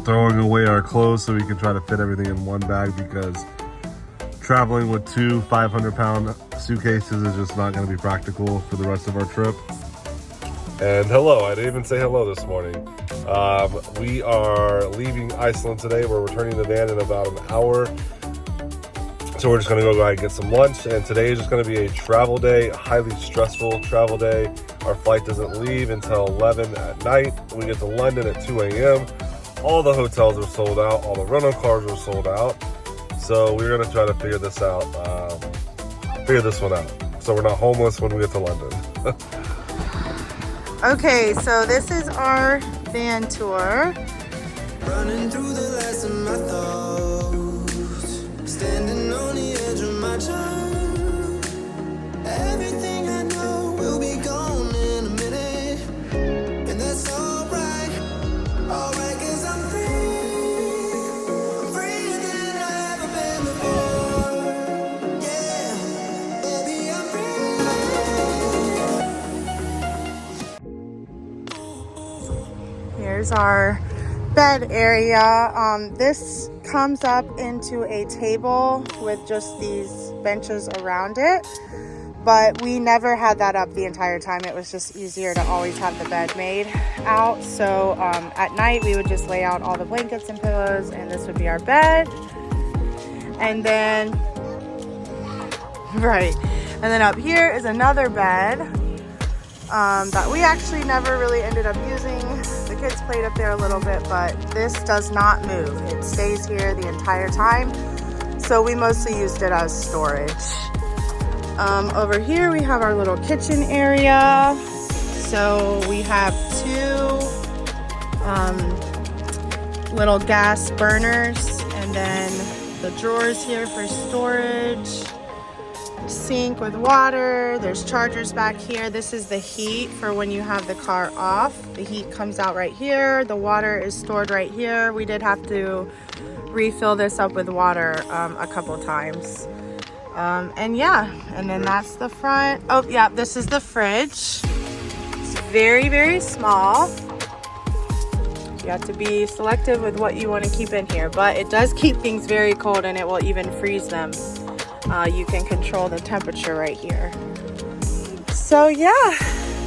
throwing away our clothes so we can try to fit everything in one bag, because traveling with two 500-pound suitcases is just not going to be practical for the rest of our trip. And hello, I didn't even say hello this morning. We are leaving Iceland today. We're returning the van in about an hour. So we're just gonna go out and get some lunch. And today is just gonna be a travel day, a highly stressful travel day. Our flight doesn't leave until 11 at night. We get to London at 2 a.m. All the hotels are sold out. All the rental cars are sold out. So we're gonna try to figure this one out. So we're not homeless when we get to London. Okay, so this is our van tour. Running through the last of my thoughts, standing on the edge of my time. Everything I know will be gone in a minute, and that's alright, alright, 'cause I'm freer than I've ever been before. Yeah, baby, I'm free. Here's our bed area. This comes up into a table with just these benches around it, but we never had that up the entire time. It was just easier to always have the bed made out. So at night we would just lay out all the blankets and pillows, and this would be our bed. And then and then up here is another bed that we actually never really ended up using. The kids played up there a little bit, but this does not move. It stays here the entire time. So we mostly used it as storage. Over here we have our little kitchen area. So we have two little gas burners, and then the drawers here for storage. Sink with water. There's chargers back here. This is the heat for when you have the car off. The heat comes out right here. The water is stored right here. We did have to refill this up with water a couple times. And yeah, and then that's the front. Oh yeah, this is the fridge. It's very, very small. You have to be selective with what you want to keep in here, but it does keep things very cold, and it will even freeze them. You can control the temperature right here. So yeah,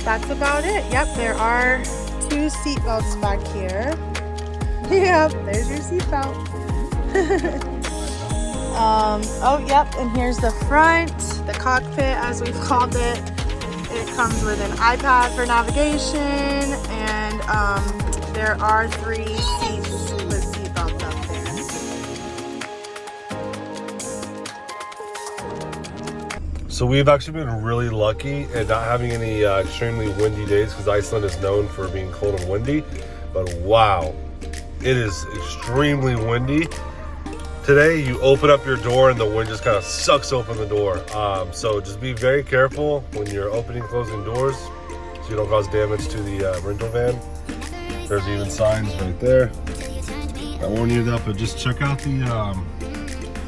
that's about it. Yep, there are two seat belts back here. Yep, there's your seat belt. Oh yep, and here's the front, the cockpit as we've called it. It comes with an iPad for navigation, and there are 3 seats with seat belts up there. So we've actually been really lucky at not having any extremely windy days, because Iceland is known for being cold and windy. But wow, it is extremely windy. Today you open up your door and the wind just kind of sucks open the door. So just be very careful when you're opening and closing doors so you don't cause damage to the rental van. There's even signs right there that warn you that, but just check out the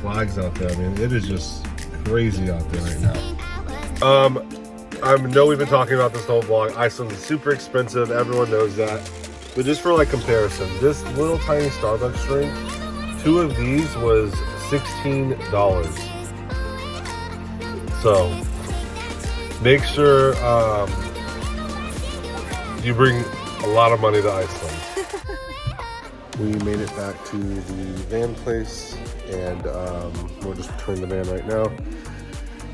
flags out there. I mean, it is just crazy out there right now. I know we've been talking about this whole vlog. Iceland is super expensive, everyone knows that. But just for like comparison, this little tiny Starbucks drink, 2 of these was $16. So make sure you bring a lot of money to Iceland. We made it back to the van place, and we're just returning the van right now,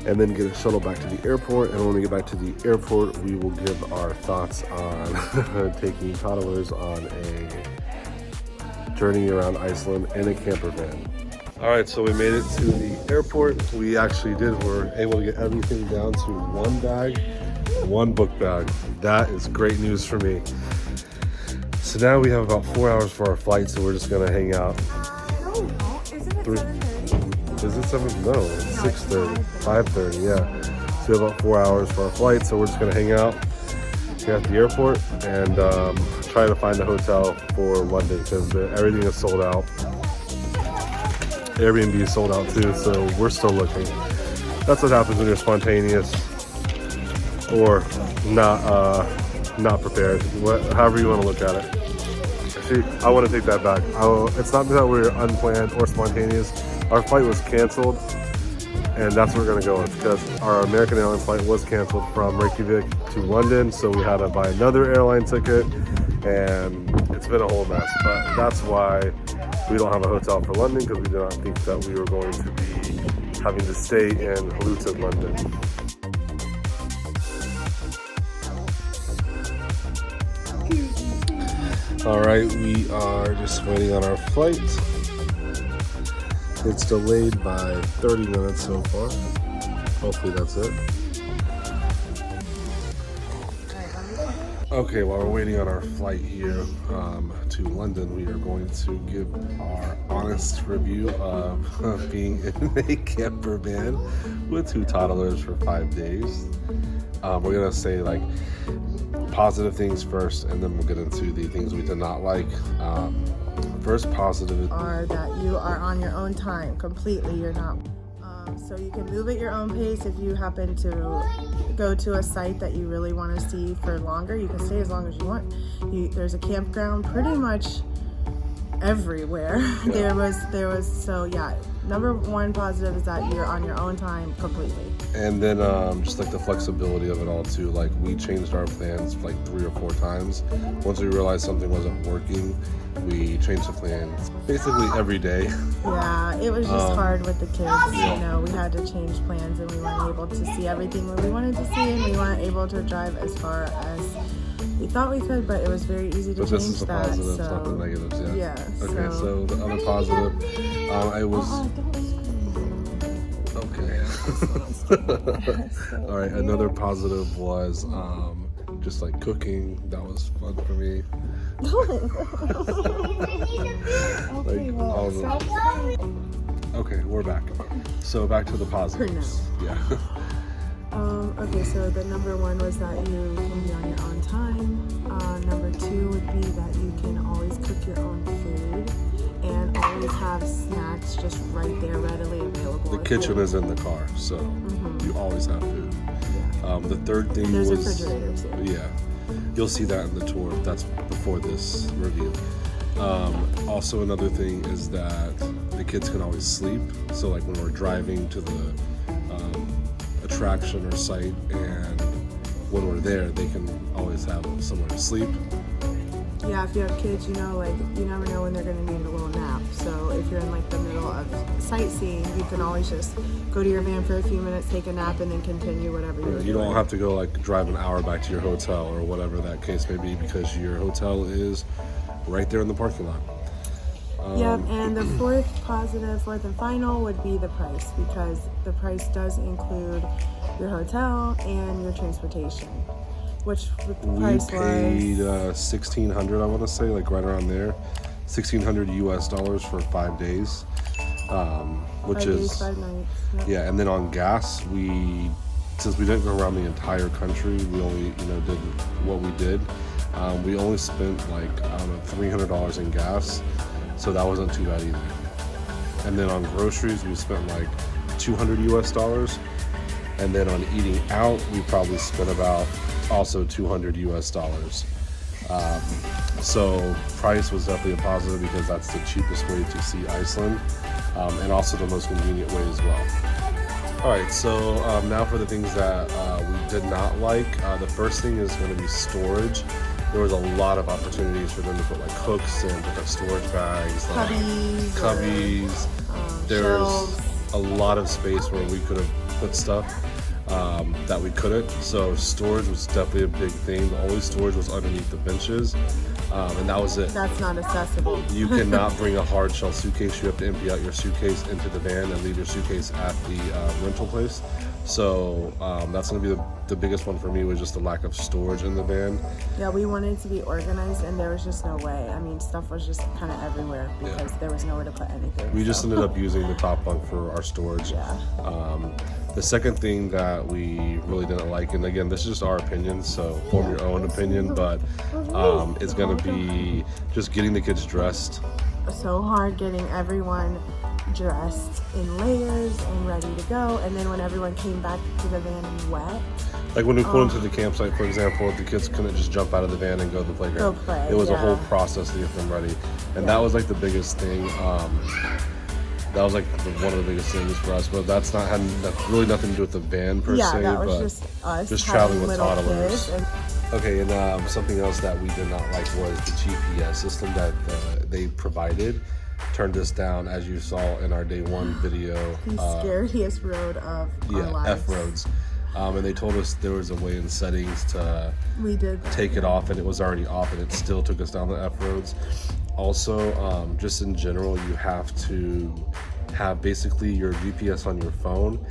and then get a shuttle back to the airport. And when we get back to the airport, we will give our thoughts on taking toddlers on a journey around Iceland in a camper van. All right, so we made it to the airport. We actually were able to get everything down to 1 bag, 1 book bag. That is great news for me. So now we have about 4 hours for our flight, so we're just gonna hang out. No, isn't it 7:30? Is it 7? No, it's 6:30, 5:30, yeah. So we have about 4 hours for our flight, so we're just gonna hang out here at the airport and try to find a hotel for London, because everything is sold out. Airbnb is sold out too, so we're still looking. That's what happens when you're spontaneous or not prepared, however you want to look at it. See, I want to take that back. It's not that we're unplanned or spontaneous. Our flight was canceled, and that's what we're going to go with, because our American Airlines flight was canceled from Reykjavik to London, so we had to buy another airline ticket, and it's been a whole mess. But that's why we don't have a hotel for London, because we did not think that we were going to be having to stay in Luton, London. All right, we are just waiting on our flight. It's delayed by 30 minutes so far. Hopefully that's it. Okay, while we're waiting on our flight here to London, we are going to give our honest review of being in a camper van with 2 toddlers for 5 days. We're gonna say like positive things first, and then we'll get into the things we did not like. First positive are that you are on your own time completely. You're not so you can move at your own pace. If you happen to go to a site that you really want to see for longer, you can stay as long as you want. There's a campground pretty much everywhere. Yeah. there was so yeah, number one positive is that you're on your own time completely. And then just like the flexibility of it all too. Like we changed our plans like 3 or 4 times. Once we realized something wasn't working, we changed the plans basically every day. Yeah, it was just hard with the kids. Yeah. You know, we had to change plans, and we weren't able to see everything that we wanted to see, and we weren't able to drive as far as we thought we could, but it was very easy to But change this is the that. positives, So not the negatives. Yeah. yeah. Okay, so the other positive, I was. Okay. All right. Another positive was just like cooking. That was fun for me. Okay, we're back. So back to the positives. Yeah. Okay, so the number one was that you can be on your own time. Number 2 would be that you can always cook your own food and always have snacks just right there readily available. The kitchen is in the car, so you always have food. The third thing There's a was refrigerator too. Yeah, you'll see that in the tour. That's before this review. Also, another thing is that the kids can always sleep. So, like when we're driving to the attraction or site, and when we're there, they can always have somewhere to sleep. Yeah, if you have kids, you know, like you never know when they're gonna need a little nap. So if you're in like the middle of sightseeing, you can always just go to your van for a few minutes, take a nap, and then continue whatever you're doing. You don't have to go like drive an hour back to your hotel or whatever that case may be, because your hotel is right there in the parking lot. Yep, and the fourth and final would be the price, because the price does include your hotel and your transportation, which the price paid was $1,600, I want to say, like right around there, $1,600 US for 5 days, which 5 is days, 5 nights. Yep. yeah. And then on gas, since we didn't go around the entire country, we only did what we did. We only spent like I don't know $300 in gas. So that wasn't too bad either. And then on groceries, we spent like $200 US. And then on eating out, we probably spent about also $200 US. So price was definitely a positive, because that's the cheapest way to see Iceland, and also the most convenient way as well. All right, so now for the things that we did not like. The first thing is going to be storage. There was a lot of opportunities for them to put like hooks and different storage bags, like cubbies. There's shelves. a lot of space where we could have put stuff that we couldn't. So storage was definitely a big thing. The only storage was underneath the benches, and that was it. That's not accessible. You cannot bring a hard shell suitcase. You have to empty out your suitcase into the van and leave your suitcase at the rental place. So that's going to be the biggest one for me, was just the lack of storage in the van. Yeah, we wanted to be organized, and there was just no way. I mean, stuff was just kind of everywhere because there was nowhere to put anything. We just ended up using the top bunk for our storage. Yeah. The second thing that we really didn't like, and again, this is just our opinion, so form your own opinion, but it's going to be just getting the kids dressed. So hard getting everyone dressed in layers and ready to go. And then when everyone came back to the van wet, Like when we pulled into the campsite, for example, the kids couldn't just jump out of the van and go to the playground. Go play, it was a whole yeah. process to get them ready, and that was like the biggest thing. That was like one of the biggest things for us, but that's not had really nothing to do with the van per yeah, se, that was but just us just having traveling with little toddlers. kids. And Okay, and something else that we did not like was the GPS system that they provided. Turned us down, as you saw in our day one video. the scariest road of our Yeah, lives. F roads. And they told us there was a way in settings to We did that. take it off, and it was already off, and it still took us down the F roads. Also, just in general, you have to have basically your GPS on your phone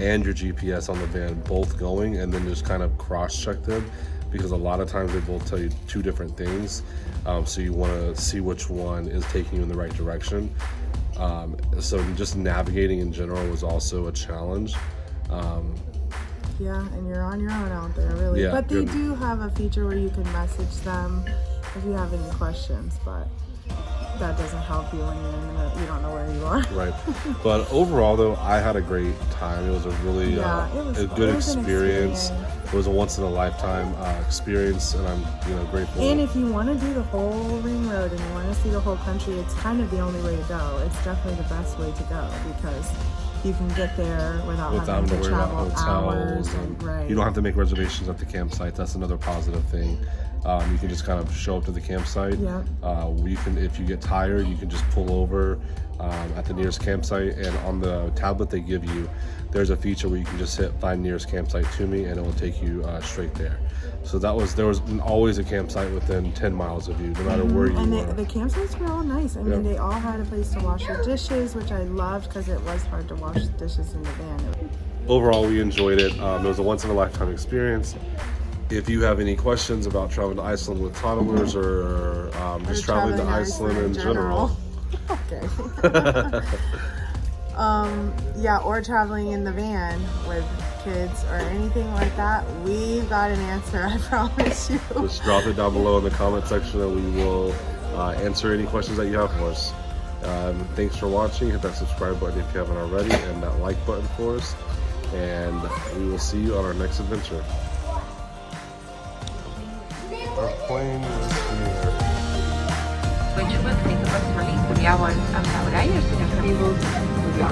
and your GPS on the van both going, and then just kind of cross-check them, because a lot of times they both tell you two different things. So you want to see which one is taking you in the right direction. So just navigating in general was also a challenge. Yeah, and you're on your own out there, really. Yeah, But they good. do have a feature where you can message them if you have any questions, but that doesn't help you when you don't know where you are. Right. But overall, though, I had a great time. It was a really It was a fun. good It was an experience. experience. It was a once-in-a-lifetime experience, and I'm grateful. And if you want to do the whole ring road and you want to see the whole country, it's kind of the only way to go. It's definitely the best way to go because you can get there without having to to worry about travel hours. hotels, and Right. you don't have to make reservations at the campsite. That's another positive thing. You can just kind of show up to the campsite. Yeah. You can, if you get tired, you can just pull over at the nearest campsite, and on the tablet they give you, there's a feature where you can just hit find nearest campsite to me, and it will take you straight there. So there was always a campsite within 10 miles of you, no matter where you And were. the campsites were all nice. I mean, Yeah. they all had a place to wash your dishes, which I loved because it was hard to wash the dishes in the van. Overall, we enjoyed it. It was a once-in-a-lifetime experience. If you have any questions about traveling to Iceland with toddlers or just traveling to Iceland in general. Okay. Yeah, or traveling in the van with kids or anything like that, we've got an answer, I promise you. Just drop it down below in the comment section, and we will answer any questions that you have for us. Thanks for watching. Hit that subscribe button if you haven't already, and that like button for us. And we will see you on our next adventure. Our plane is here. Почему это не посмотреть? Я вот обновляю, что я